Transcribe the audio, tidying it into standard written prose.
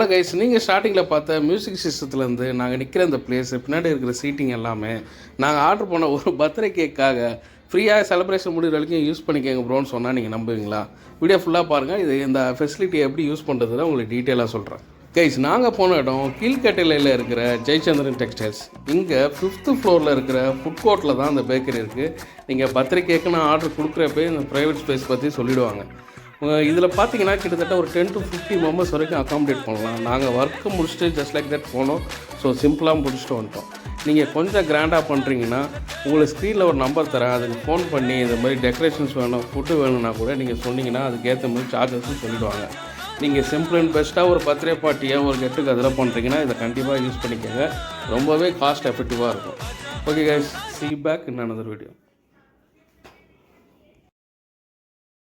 Hello guys, நீங்கள் ஸ்டார்டிங்கில் பார்த்த மியூசிக் சிஸ்டத்துலேருந்து நாங்கள் நிற்கிற இந்த பிளேஸ், பின்னாடி இருக்கிற சீட்டிங் எல்லாமே நாங்கள் ஆர்டர் பண்ண ஒரு பர்த்டே கேக்காக ஃப்ரீயாக செலிப்ரேஷன் முடிகிற வரைக்கும் யூஸ் பண்ணிக்கோங்க ப்ரோன்னு சொன்னால் நீங்கள் நம்புவீங்களா? வீடியோ ஃபுல்லாக பாருங்கள். இந்த ஃபெசிலிட்டியை எப்படி யூஸ் பண்ணுறதுல உங்களுக்கு டீட்டெயிலாக சொல்கிறேன். கைஸ், நாங்கள் போன இடம் கீழ்கட்டளையில் இருக்கிற ஜெயச்சந்திரன் டெக்ஸ்டைல்ஸ். இங்கே 5th ஃப்ளோரில் இருக்கிற ஃபுட் கோர்ட்டில் தான் அந்த பேக்கரி இருக்குது. நீங்கள் பர்த்டே கேக்குன்னு ஆர்டர் கொடுக்குறப்பே இந்த ப்ரைவேட் ஸ்பேஸ் பற்றி சொல்லிவிடுவாங்க. இதில் பார்த்தீங்கன்னா கிட்டத்தட்ட ஒரு 10 to 15 மெம்பர்ஸ் வரைக்கும் அக்காமடேட் பண்ணலாம். நாங்கள் ஒர்க்கு முடிச்சுட்டு ஜஸ்ட் லைக் தட் போனோம். ஸோ சிம்பிளாக முடிச்சுட்டு வந்துட்டோம். நீங்கள் கொஞ்சம் கிராண்டாக பண்ணுறீங்கன்னா உங்களுக்கு ஸ்க்ரீனில் ஒரு நம்பர் தரேன், அதுக்கு ஃபோன் பண்ணி இந்த மாதிரி டெக்கரேஷன்ஸ் வேணும், ஃபுட்டு வேணும்னா கூட நீங்கள் சொன்னீங்கன்னா அதுக்கேற்ற மாதிரி சார்ஜஸும் சொல்லிவிடுவாங்க. நீங்கள் சிம்பிள் அண்ட் பெஸ்ட்டாக ஒரு பர்த்டே பார்ட்டியாக ஒரு கெட்டுக்கு அதில் பண்ணுறீங்கன்னா இதை கண்டிப்பாக யூஸ் பண்ணிக்கோங்க. ரொம்பவே காஸ்ட் எஃபெக்டிவாக இருக்கும். Okay guys, see you back in another video.